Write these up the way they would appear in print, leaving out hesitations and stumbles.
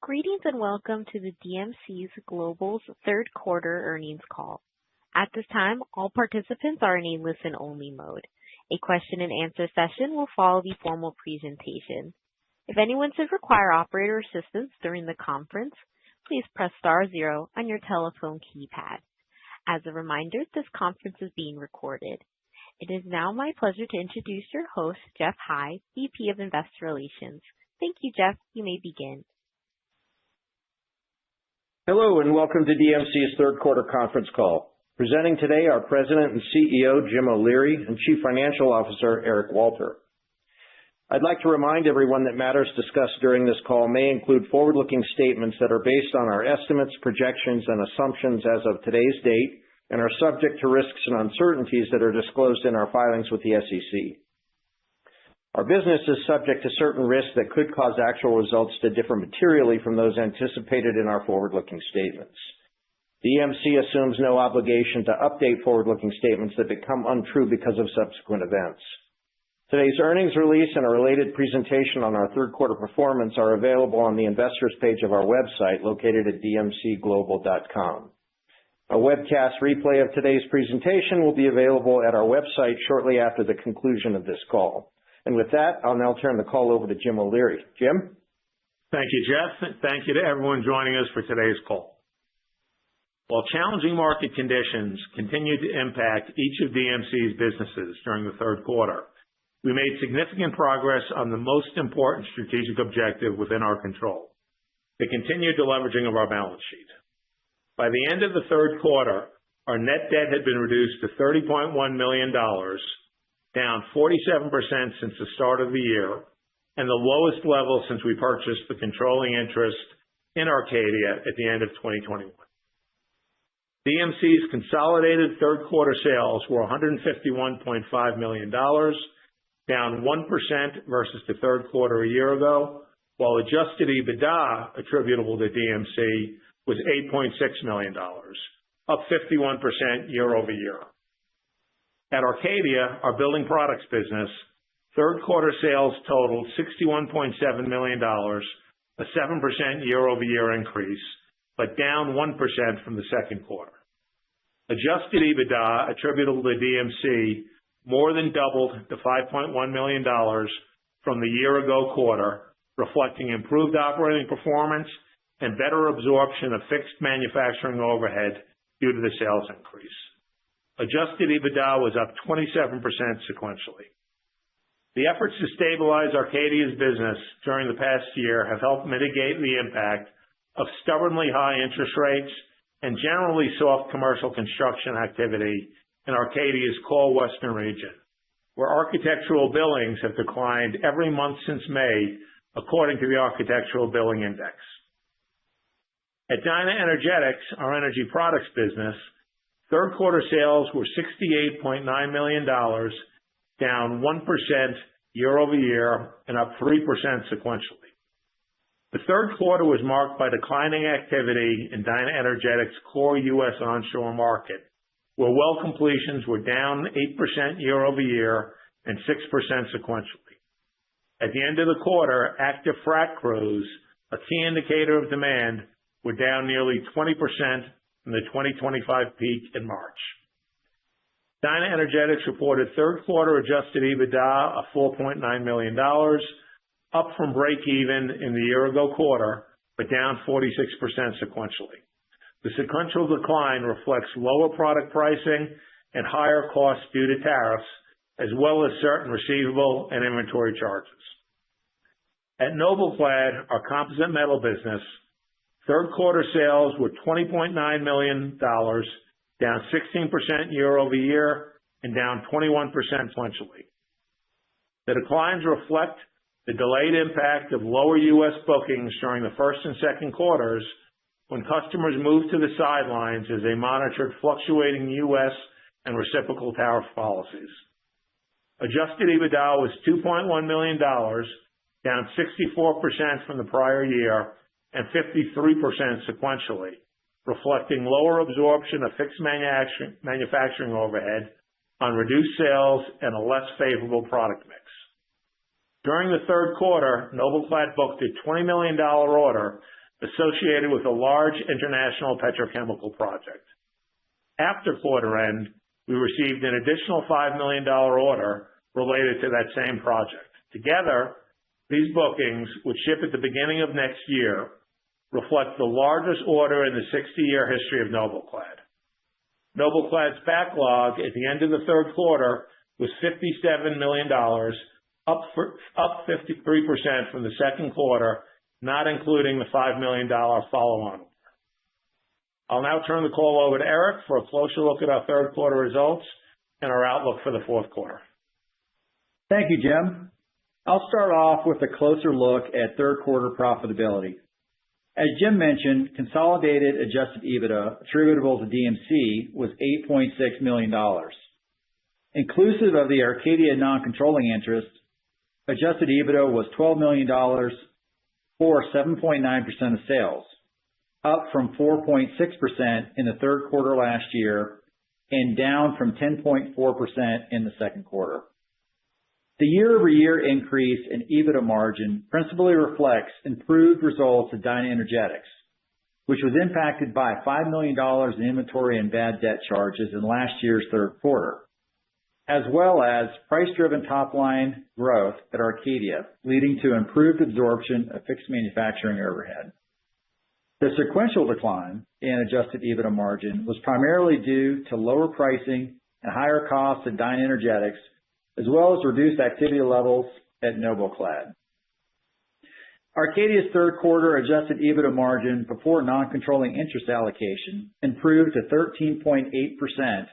Greetings and welcome to the DMC's Global's third quarter earnings call. At this time, all participants are in a listen-only mode. A question and answer session will follow the formal presentation. If anyone should require operator assistance during the conference, please press *0 on your telephone keypad. As a reminder, this conference is being recorded. It is now my pleasure to introduce your host, Jeff High, VP of Investor Relations. Thank you, Jeff. You may begin. Hello and welcome to DMC's third quarter conference call. Presenting today are President and CEO Jim O'Leary and Chief Financial Officer Eric Walter. I'd like to remind everyone that matters discussed during this call may include forward-looking statements that are based on our estimates, projections, and assumptions as of today's date and are subject to risks and uncertainties that are disclosed in our filings with the SEC. Our business is subject to certain risks that could cause actual results to differ materially from those anticipated in our forward-looking statements. DMC assumes no obligation to update forward-looking statements that become untrue because of subsequent events. Today's earnings release and a related presentation on our third quarter performance are available on the investors page of our website located at dmcglobal.com. A webcast replay of today's presentation will be available at our website shortly after the conclusion of this call. And with that, I'll now turn the call over to Jim O'Leary. Jim? Thank you, Jeff, and thank you to everyone joining us for today's call. While challenging market conditions continued to impact each of DMC's businesses during the third quarter, we made significant progress on the most important strategic objective within our control, the continued deleveraging of our balance sheet. By the end of the third quarter, our net debt had been reduced to $30.1 million, down 47% since the start of the year, and the lowest level since we purchased the controlling interest in Arcadia at the end of 2021. DMC's consolidated third quarter sales were $151.5 million, down 1% versus the third quarter a year ago, while adjusted EBITDA attributable to DMC was $8.6 million, up 51% year over year. At Arcadia, our building products business, third quarter sales totaled $61.7 million, a 7% year-over-year increase, but down 1% from the second quarter. Adjusted EBITDA attributable to DMC more than doubled to $5.1 million from the year-ago quarter, reflecting improved operating performance and better absorption of fixed manufacturing overhead due to the sales increase. Adjusted EBITDA was up 27% sequentially. The efforts to stabilize Arcadia's business during the past year have helped mitigate the impact of stubbornly high interest rates and generally soft commercial construction activity in Arcadia's core western region, where architectural billings have declined every month since May, according to the Architectural Billing Index. At DynaEnergetics, our energy products business, third quarter sales were $68.9 million, down 1% year over year and up 3% sequentially. The third quarter was marked by declining activity in DynaEnergetics' core U.S. onshore market, where well completions were down 8% year over year and 6% sequentially. At the end of the quarter, active frac crews, a key indicator of demand, were down nearly 20% from the 2025 peak in March. DynaEnergetics reported third quarter adjusted EBITDA of $4.9 million, up from break even in the year-ago quarter, but down 46% sequentially. The sequential decline reflects lower product pricing and higher costs due to tariffs, as well as certain receivable and inventory charges. At NobelClad, our composite metal business, third quarter sales were $20.9 million, down 16% year over year and down 21% sequentially. The declines reflect the delayed impact of lower U.S. bookings during the first and second quarters when customers moved to the sidelines as they monitored fluctuating U.S. and reciprocal tariff policies. Adjusted EBITDA was $2.1 million, down 64% from the prior year and 53% sequentially, reflecting lower absorption of fixed manufacturing overhead on reduced sales and a less favorable product mix. During the third quarter, NobelClad booked a $20 million order associated with a large international petrochemical project. After quarter end, we received an additional $5 million order related to that same project. Together, these bookings, which ship at the beginning of next year, reflect the largest order in the 60-year history of NobelClad. NobelClad's backlog at the end of the third quarter was $57 million, up 53% from the second quarter, not including the $5 million follow-on. I'll now turn the call over to Eric for a closer look at our third quarter results and our outlook for the fourth quarter. Thank you, Jim. I'll start off with a closer look at third quarter profitability. As Jim mentioned, consolidated adjusted EBITDA attributable to DMC was $8.6 million. Inclusive of the Arcadia non-controlling interest, adjusted EBITDA was $12 million, or 7.9% of sales, up from 4.6% in the third quarter last year and down from 10.4% in the second quarter. The year-over-year increase in EBITDA margin principally reflects improved results at DynaEnergetics, which was impacted by $5 million in inventory and bad debt charges in last year's third quarter, as well as price-driven top-line growth at Arcadia, leading to improved absorption of fixed manufacturing overhead. The sequential decline in adjusted EBITDA margin was primarily due to lower pricing and higher costs at DynaEnergetics, as well as reduced activity levels at NobelClad. Arcadia's third quarter adjusted EBITDA margin before non-controlling interest allocation improved to 13.8%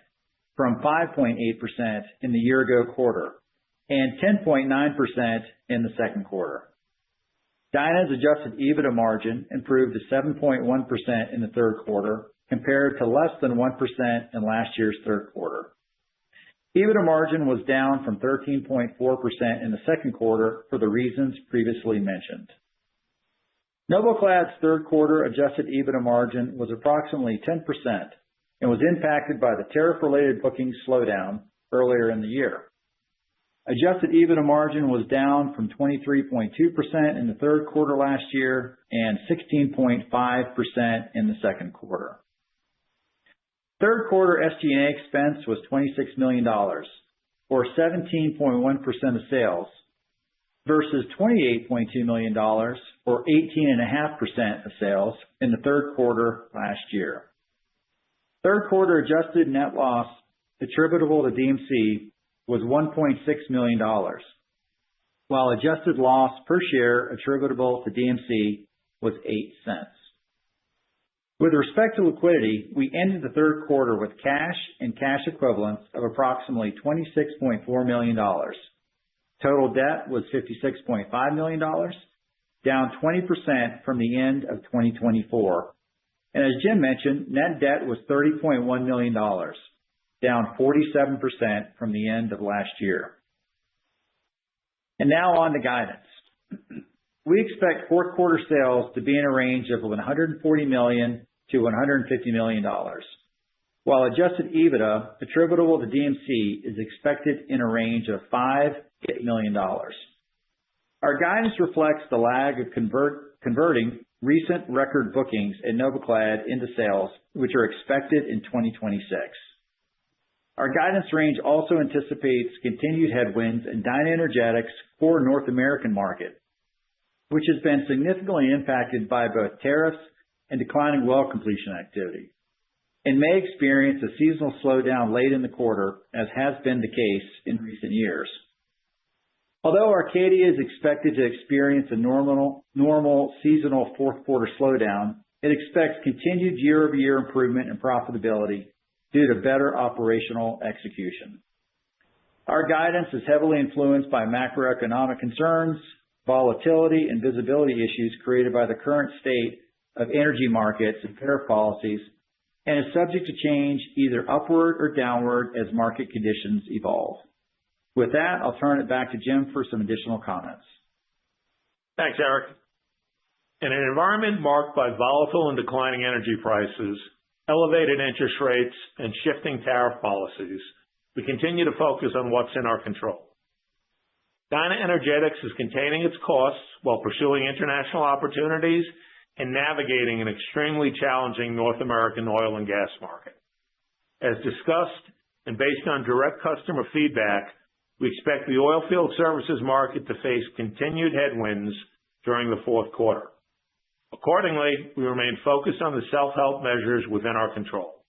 from 5.8% in the year-ago quarter and 10.9% in the second quarter. Dyna's adjusted EBITDA margin improved to 7.1% in the third quarter compared to less than 1% in last year's third quarter. EBITDA margin was down from 13.4% in the second quarter for the reasons previously mentioned. NobelClad's third quarter adjusted EBITDA margin was approximately 10% and was impacted by the tariff-related booking slowdown earlier in the year. Adjusted EBITDA margin was down from 23.2% in the third quarter last year and 16.5% in the second quarter. Third quarter SG&A expense was $26 million, or 17.1% of sales, versus $28.2 million, or 18.5% of sales in the third quarter last year. Third quarter adjusted net loss attributable to DMC was $1.6 million, while adjusted loss per share attributable to DMC was 8 cents. With respect to liquidity, we ended the third quarter with cash and cash equivalents of approximately $26.4 million. Total debt was $56.5 million, down 20% from the end of 2024. And as Jim mentioned, net debt was $30.1 million, down 47% from the end of last year. And now on to guidance. We expect fourth quarter sales to be in a range of $140 million to $150 million, while adjusted EBITDA attributable to DMC is expected in a range of $5 to $8 million. Our guidance reflects the lag of converting recent record bookings at NobelClad into sales, which are expected in 2026. Our guidance range also anticipates continued headwinds in DynaEnergetics' core North American market, which has been significantly impacted by both tariffs and declining well completion activity, and may experience a seasonal slowdown late in the quarter, as has been the case in recent years. Although Arcadia is expected to experience a normal seasonal fourth quarter slowdown, it expects continued year-over-year improvement in profitability due to better operational execution. Our guidance is heavily influenced by macroeconomic concerns, volatility, and visibility issues created by the current state of energy markets and tariff policies, and is subject to change either upward or downward as market conditions evolve. With that, I'll turn it back to Jim for some additional comments. Thanks, Eric. In an environment marked by volatile and declining energy prices, elevated interest rates, and shifting tariff policies, we continue to focus on what's in our control. DynaEnergetics is containing its costs while pursuing international opportunities and navigating an extremely challenging North American oil and gas market. As discussed and based on direct customer feedback, we expect the oilfield services market to face continued headwinds during the fourth quarter. Accordingly, we remain focused on the self-help measures within our control.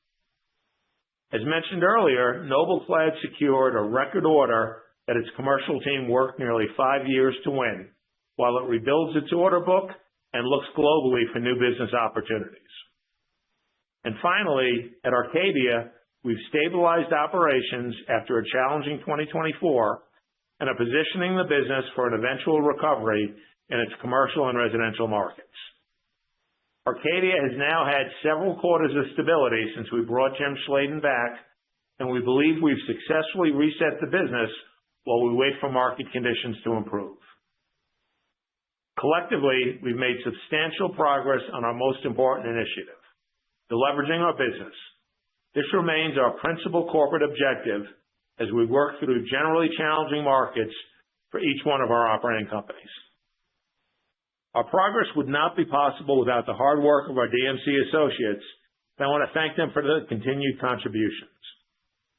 As mentioned earlier, NobelClad secured a record order that its commercial team worked nearly 5 years to win, while it rebuilds its order book and looks globally for new business opportunities. And finally, at Arcadia, we've stabilized operations after a challenging 2024 and are positioning the business for an eventual recovery in its commercial and residential markets. Arcadia has now had several quarters of stability since we brought Jim Schladen back, and we believe we've successfully reset the business while we wait for market conditions to improve. Collectively, we've made substantial progress on our most important initiative, the leveraging our business. This remains our principal corporate objective as we work through generally challenging markets for each one of our operating companies. Our progress would not be possible without the hard work of our DMC associates, and I want to thank them for their continued contributions.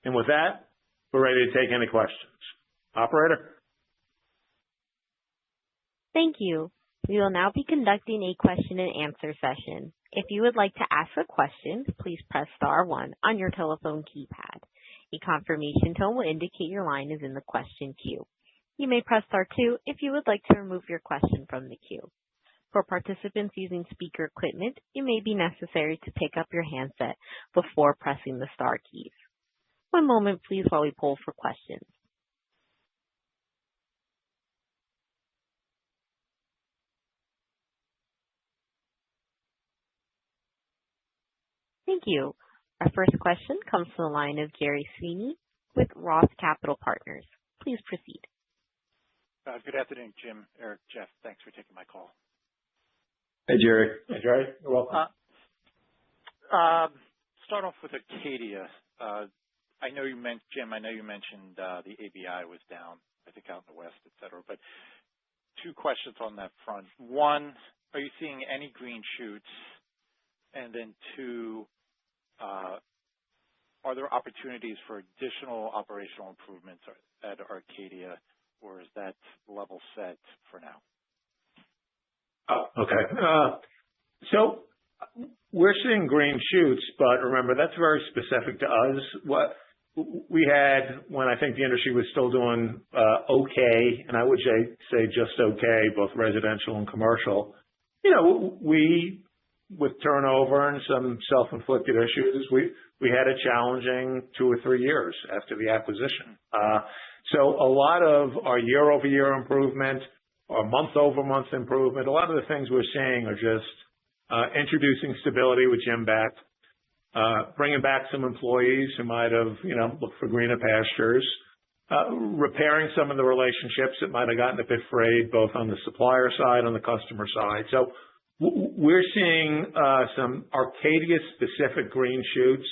And with that, we're ready to take any questions. Operator? Thank you. We will now be conducting a question and answer session. If you would like to ask a question, please press star 1 on your telephone keypad. A confirmation tone will indicate your line is in the question queue. You may press star 2 if you would like to remove your question from the queue. For participants using speaker equipment, it may be necessary to pick up your handset before pressing the star keys. One moment, please, while we poll for questions. Thank you. Our first question comes from the line of Jerry Sweeney with Roth Capital Partners. Please proceed. Good afternoon, Jim, Eric, Jeff. Thanks for taking my call. Hey, Jerry. Hey, Jerry. You're welcome. Start off with Arcadia. I know you Jim, I know you mentioned the ABI was down, I think out in the West, et cetera, but two questions on that front. One, are you seeing any green shoots? And then two, are there opportunities for additional operational improvements at Arcadia, or is that level set for now? Okay. So we're seeing green shoots, but remember, that's very specific to us. What we had when I think the industry was still doing okay, and I would say just okay, both residential and commercial, we, with turnover and some self-inflicted issues, we had a challenging 2 or 3 years after the acquisition. So a lot of our year-over-year improvement, or month-over-month improvement, a lot of the things we're seeing are just introducing stability with Jim back, bringing back some employees who might have, looked for greener pastures, repairing some of the relationships that might have gotten a bit frayed, both on the supplier side and the customer side. So we're seeing some Arcadia-specific green shoots,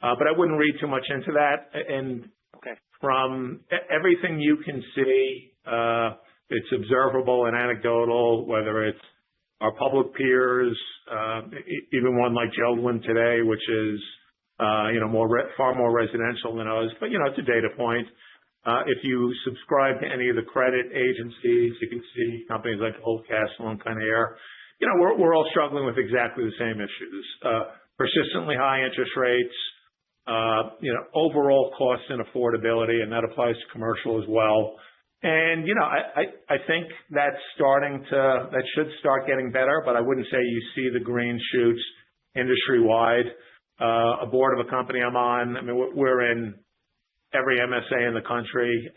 but I wouldn't read too much into that. And from everything you can see, it's observable and anecdotal, whether it's our public peers, even one like Geldwin today, which is, far more residential than us. But, it's a data point. If you subscribe to any of the credit agencies, you can see companies like Oldcastle and Conair. We're all struggling with exactly the same issues. Persistently high interest rates, overall cost and affordability, and that applies to commercial as well. And, I think that should start getting better, but I wouldn't say you see the green shoots industry-wide. A board of a company I'm on, we're in every MSA in the country.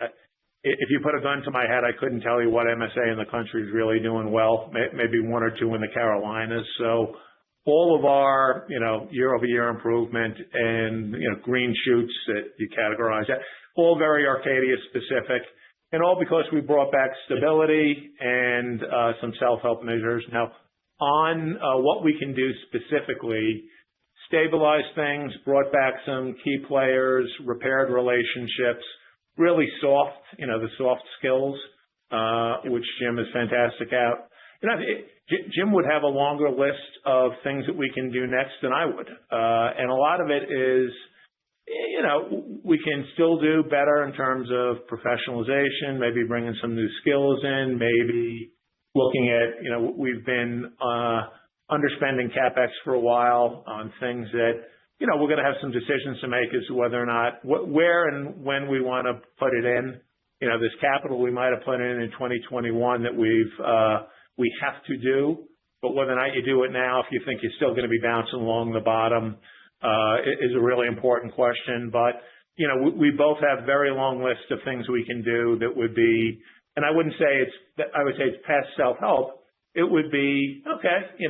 If you put a gun to my head, I couldn't tell you what MSA in the country is really doing well, maybe 1 or 2 in the Carolinas. So all of our, year-over-year improvement and, green shoots that you categorize, all very Arcadia-specific. And all because we brought back stability and some self-help measures. Now, on what we can do specifically, stabilize things, brought back some key players, repaired relationships, really soft, the soft skills, which Jim is fantastic at. Jim would have a longer list of things that we can do next than I would. And a lot of it is, we can still do better in terms of professionalization, maybe bringing some new skills in, maybe looking at, we've been underspending CapEx for a while on things that, we're going to have some decisions to make as to whether or not, where and when we want to put it in. This capital we might have put in 2021 that we have to do, but whether or not you do it now, if you think you're still going to be bouncing along the bottom, is a really important question. But, we both have very long lists of things we can do that would be, and I would say it's past self-help. It would be, okay,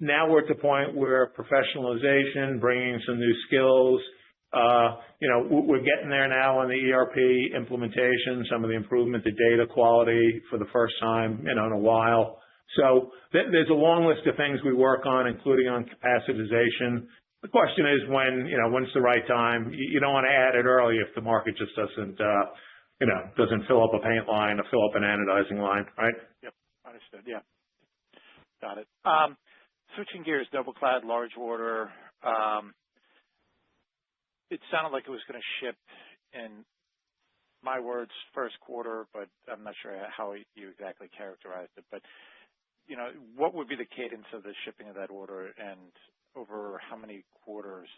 now we're at the point where professionalization, bringing some new skills, we're getting there now on the ERP implementation, some of the improvement to data quality for the first time, in a while. So there's a long list of things we work on, including on capacitization. The question is when's the right time? You don't want to add it early if the market just doesn't fill up a paint line or fill up an anodizing line, right? Yep, understood. Yeah, got it. Switching gears, double-clad large order. It sounded like it was going to ship in, my words, first quarter, but I'm not sure how you exactly characterized it. But, what would be the cadence of the shipping of that order, and over how many quarters,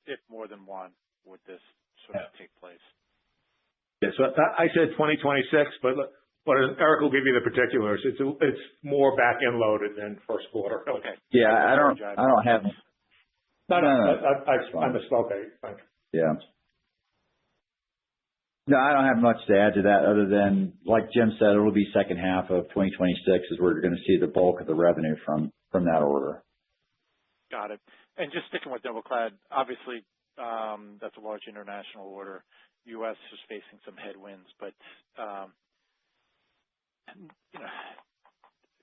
if more than one, would this sort of take place? Yeah, so I said 2026, but Eric will give you the particulars. It's more back-end loaded than first quarter. Okay. Yeah, I don't have. No. I misspoke. Thank you. Yeah. No, I don't have much to add to that other than, like Jim said, it'll be second half of 2026 is where we're going to see the bulk of the revenue from that order. Got it. And just sticking with double-clad, obviously that's a large international order. U.S. is facing some headwinds, but I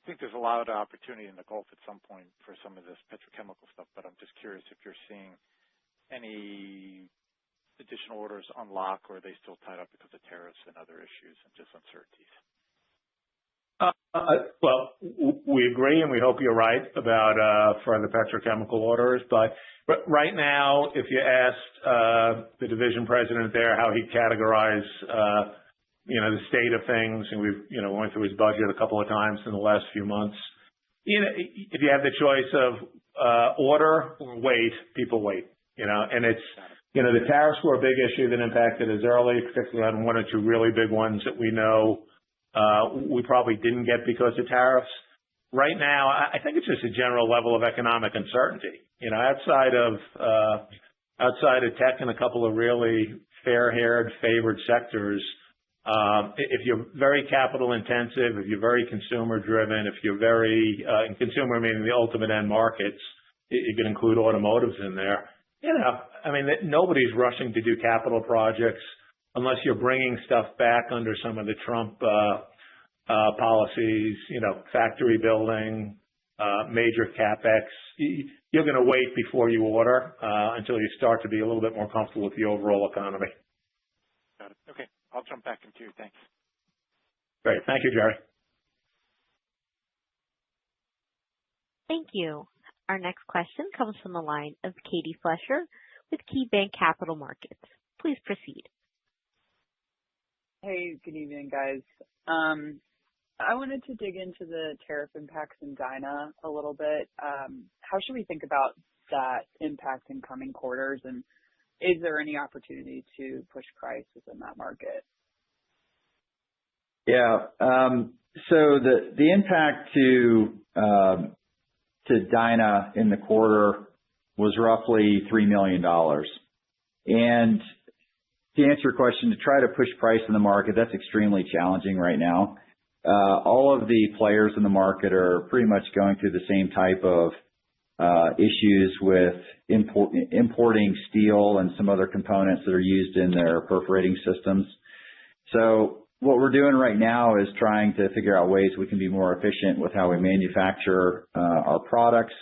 think there's a lot of opportunity in the Gulf at some point for some of this petrochemical stuff, but I'm just curious if you're seeing any additional orders unlock, or are they still tied up because of tariffs and other issues and just uncertainties? Well, we agree, and we hope you're right about further petrochemical orders. But right now, if you asked the division president there how he'd categorize, the state of things, and we've, went through his budget a couple of times in the last few months. If you have the choice of order or wait, people wait. And it's, the tariffs were a big issue that impacted us early, particularly on one or two really big ones that we know we probably didn't get because of tariffs. Right now, I think it's just a general level of economic uncertainty. Outside of tech and a couple of really fair-haired, favored sectors, if you're very capital intensive, if you're very consumer driven, if you're very, and consumer meaning the ultimate end markets, you can include automotives in there. Nobody's rushing to do capital projects unless you're bringing stuff back under some of the Trump policies, factory building, major CapEx. You're going to wait before you order until you start to be a little bit more comfortable with the overall economy. Got it. Okay. I'll jump back into you. Thanks. Great. Thank you, Jerry. Thank you. Our next question comes from the line of Katie Fleischer with KeyBanc Capital Markets. Please proceed. Hey, good evening, guys. I wanted to dig into the tariff impacts in Dyna a little bit. How should we think about that impact in coming quarters, and is there any opportunity to push price within that market? Yeah. So the impact to Dyna in the quarter was roughly $3 million. And to answer your question, to try to push price in the market, that's extremely challenging right now. All of the players in the market are pretty much going through the same type of issues with importing steel and some other components that are used in their perforating systems. So what we're doing right now is trying to figure out ways we can be more efficient with how we manufacture our products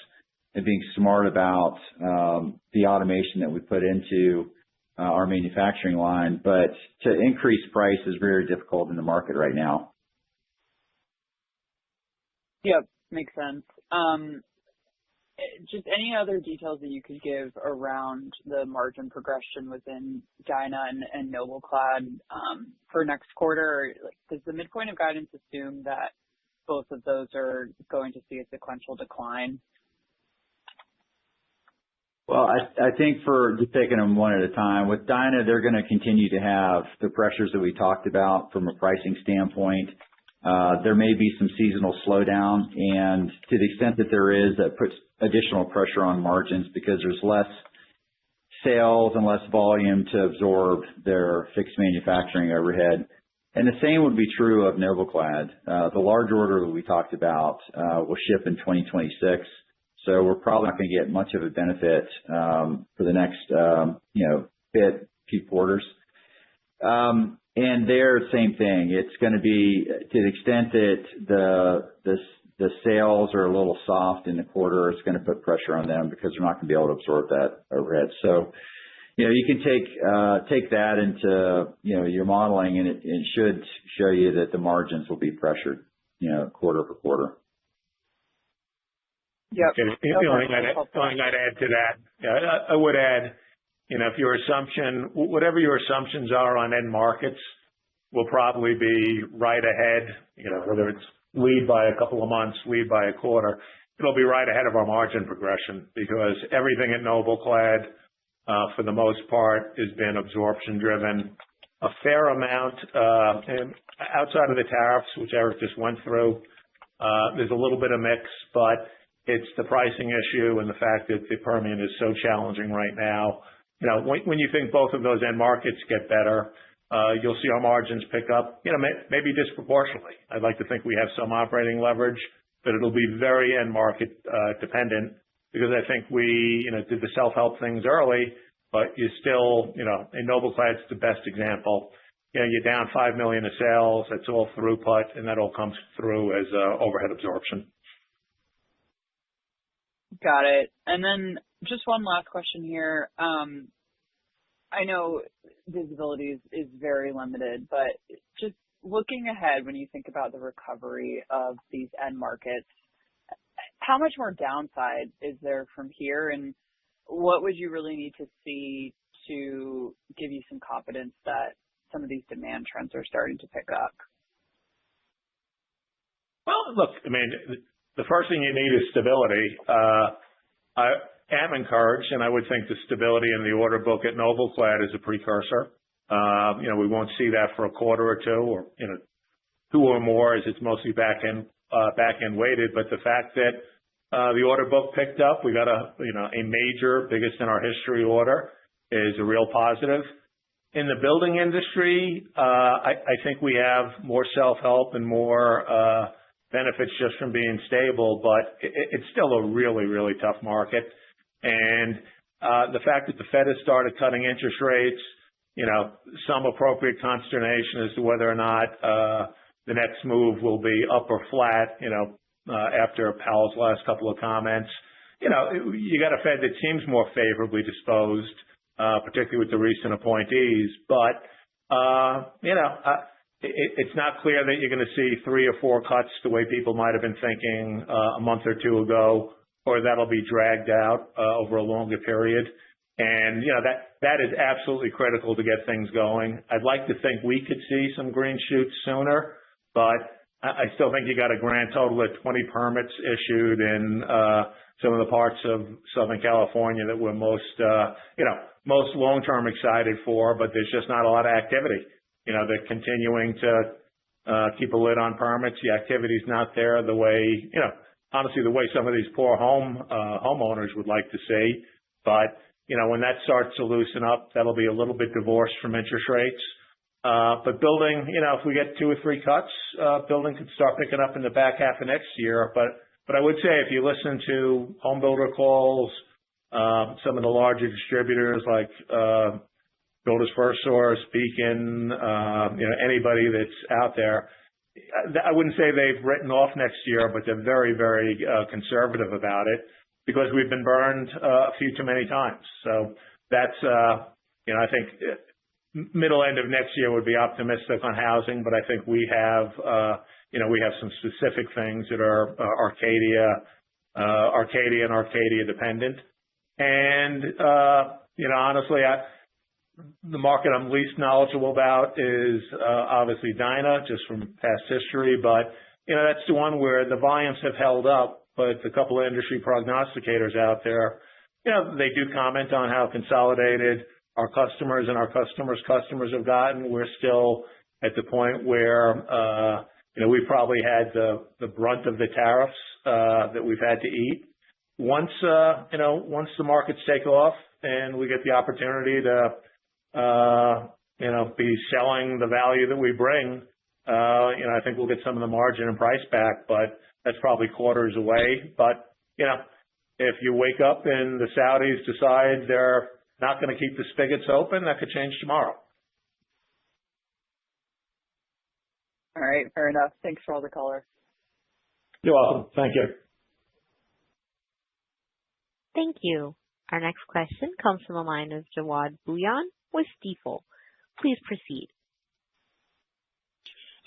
and being smart about the automation that we put into our manufacturing line. But to increase price is very difficult in the market right now. Yep, makes sense. Just any other details that you could give around the margin progression within Dyna and NobleClad for next quarter? Like, does the midpoint of guidance assume that both of those are going to see a sequential decline? Well, I think for just taking them one at a time, with Dyna, they're going to continue to have the pressures that we talked about from a pricing standpoint. There may be some seasonal slowdown, and to the extent that there is, that puts additional pressure on margins because there's less sales and less volume to absorb their fixed manufacturing overhead. And the same would be true of NobleClad. The large order that we talked about will ship in 2026. So we're probably not going to get much of a benefit for the next, few quarters. And there, same thing. It's going to be to the extent that the sales are a little soft in the quarter, it's going to put pressure on them because they're not going to be able to absorb that overhead. So, you can take that into, your modeling, and it should show you that the margins will be pressured, quarter for quarter. Yep. The only thing I'd add to that, I would add, if your assumption, whatever your assumptions are on end markets, will probably be right ahead, whether it's lead by a couple of months, lead by a quarter, it'll be right ahead of our margin progression because everything at NobleClad, for the most part, has been absorption driven. A fair amount, and outside of the tariffs, which Eric just went through, there's a little bit of mix, but it's the pricing issue and the fact that the Permian is so challenging right now. When you think both of those end markets get better, you'll see our margins pick up, maybe disproportionately. I'd like to think we have some operating leverage, but it'll be very end market dependent because I think we, did the self-help things early, but you still, in NobleClad's the best example. You're down $5 million of sales. That's all throughput, and that all comes through as overhead absorption. Got it. And then just one last question here. I know visibility is very limited, but just looking ahead, when you think about the recovery of these end markets, how much more downside is there from here? And what would you really need to see to give you some confidence that some of these demand trends are starting to pick up? Well, look, the first thing you need is stability. I am encouraged, and I would think the stability in the order book at NobleClad is a precursor. We won't see that for a quarter or two, or two or more, as it's mostly back end weighted. But the fact that the order book picked up, we got a major, biggest in our history order, is a real positive. In the building industry, I think we have more self-help and more benefits just from being stable, but it's still a really, really tough market. And the fact that the Fed has started cutting interest rates, some appropriate consternation as to whether or not the next move will be up or flat, after Powell's last couple of comments. You got a Fed that seems more favorably disposed, particularly with the recent appointees, but it's not clear that you're going to see 3 or 4 cuts the way people might have been thinking a month or two ago, or that'll be dragged out over a longer period. And, that is absolutely critical to get things going. I'd like to think we could see some green shoots sooner, but I still think you got a grand total of 20 permits issued in some of the parts of Southern California that we're most long-term excited for, but there's just not a lot of activity. They're continuing to keep a lid on permits. The activity's not there the way, honestly, the way some of these poor homeowners would like to see. But, when that starts to loosen up, that'll be a little bit divorced from interest rates. But building, if we get 2 or 3 cuts, building could start picking up in the back half of next year. But I would say if you listen to home builder calls, some of the larger distributors like Builders FirstSource, Beacon, anybody that's out there, I wouldn't say they've written off next year, but they're very, very conservative about it because we've been burned a few too many times. So that's, I think middle end of next year would be optimistic on housing, but I think we have, we have some specific things that are Arcadia and Arcadia dependent. And, honestly, the market I'm least knowledgeable about is obviously Dyna, just from past history. But, that's the one where the volumes have held up, but a couple of industry prognosticators out there, they do comment on how consolidated our customers and our customers' customers have gotten. We're still at the point where, we probably had the brunt of the tariffs that we've had to eat. Once the markets take off and we get the opportunity to, be selling the value that we bring, I think we'll get some of the margin and price back, but that's probably quarters away. But, if you wake up and the Saudis decide they're not going to keep the spigots open, that could change tomorrow. All right, fair enough. Thanks for all the color. You're welcome. Thank you. Thank you. Our next question comes from the line of Jawad Bhuiyan with Stifel. Please proceed.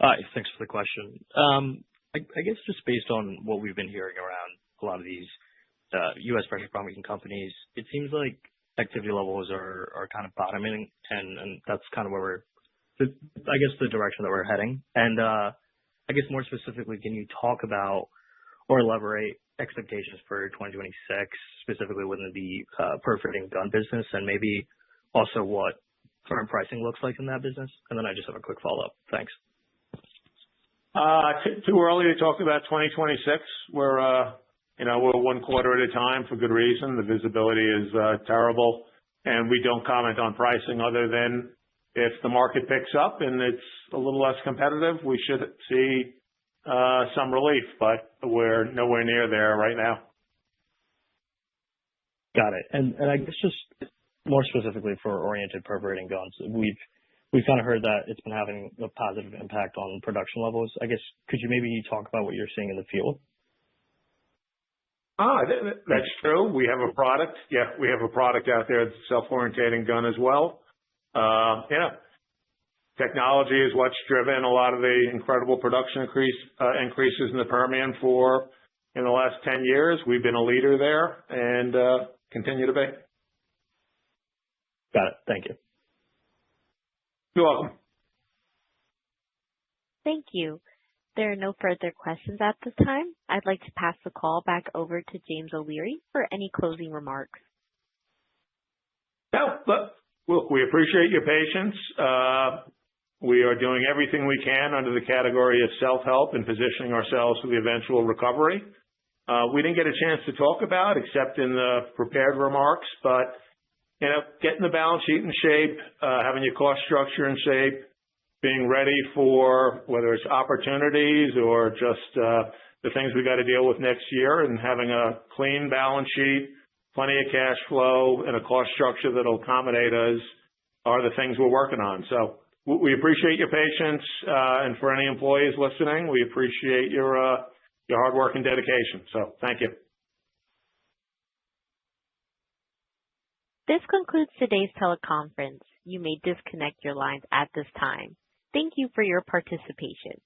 Hi, thanks for the question. I guess just based on what we've been hearing around a lot of these U.S. pressure pumping companies, it seems like activity levels are kind of bottoming, and that's kind of where the direction that we're heading. And I guess more specifically, can you talk about or elaborate expectations for 2026, specifically within the perforating gun business, and maybe also what current pricing looks like in that business? And then I just have a quick follow-up. Thanks. Too early to talk about 2026. We're one quarter at a time for good reason. The visibility is terrible, and we don't comment on pricing other than if the market picks up and it's a little less competitive, we should see some relief, but we're nowhere near there right now. Got it. And I guess just more specifically for oriented perforating guns, we've kind of heard that it's been having a positive impact on production levels. I guess, could you maybe talk about what you're seeing in the field? That's true. We have a product. Yeah, we have a product out there, it's a self-orientating gun as well. Technology is what's driven a lot of the incredible production increases in the Permian in the last 10 years. We've been a leader there and continue to be. Got it. Thank you. You're welcome. Thank you. There are no further questions at this time. I'd like to pass the call back over to James O'Leary for any closing remarks. Look, we appreciate your patience. We are doing everything we can under the category of self-help and positioning ourselves for the eventual recovery. We didn't get a chance to talk about except in the prepared remarks, but getting the balance sheet in shape, having your cost structure in shape, being ready for whether it's opportunities or just the things we got to deal with next year, and having a clean balance sheet, plenty of cash flow, and a cost structure that'll accommodate us are the things we're working on. So we appreciate your patience, and for any employees listening, we appreciate your hard work and dedication. So thank you. This concludes today's teleconference. You may disconnect your lines at this time. Thank you for your participation.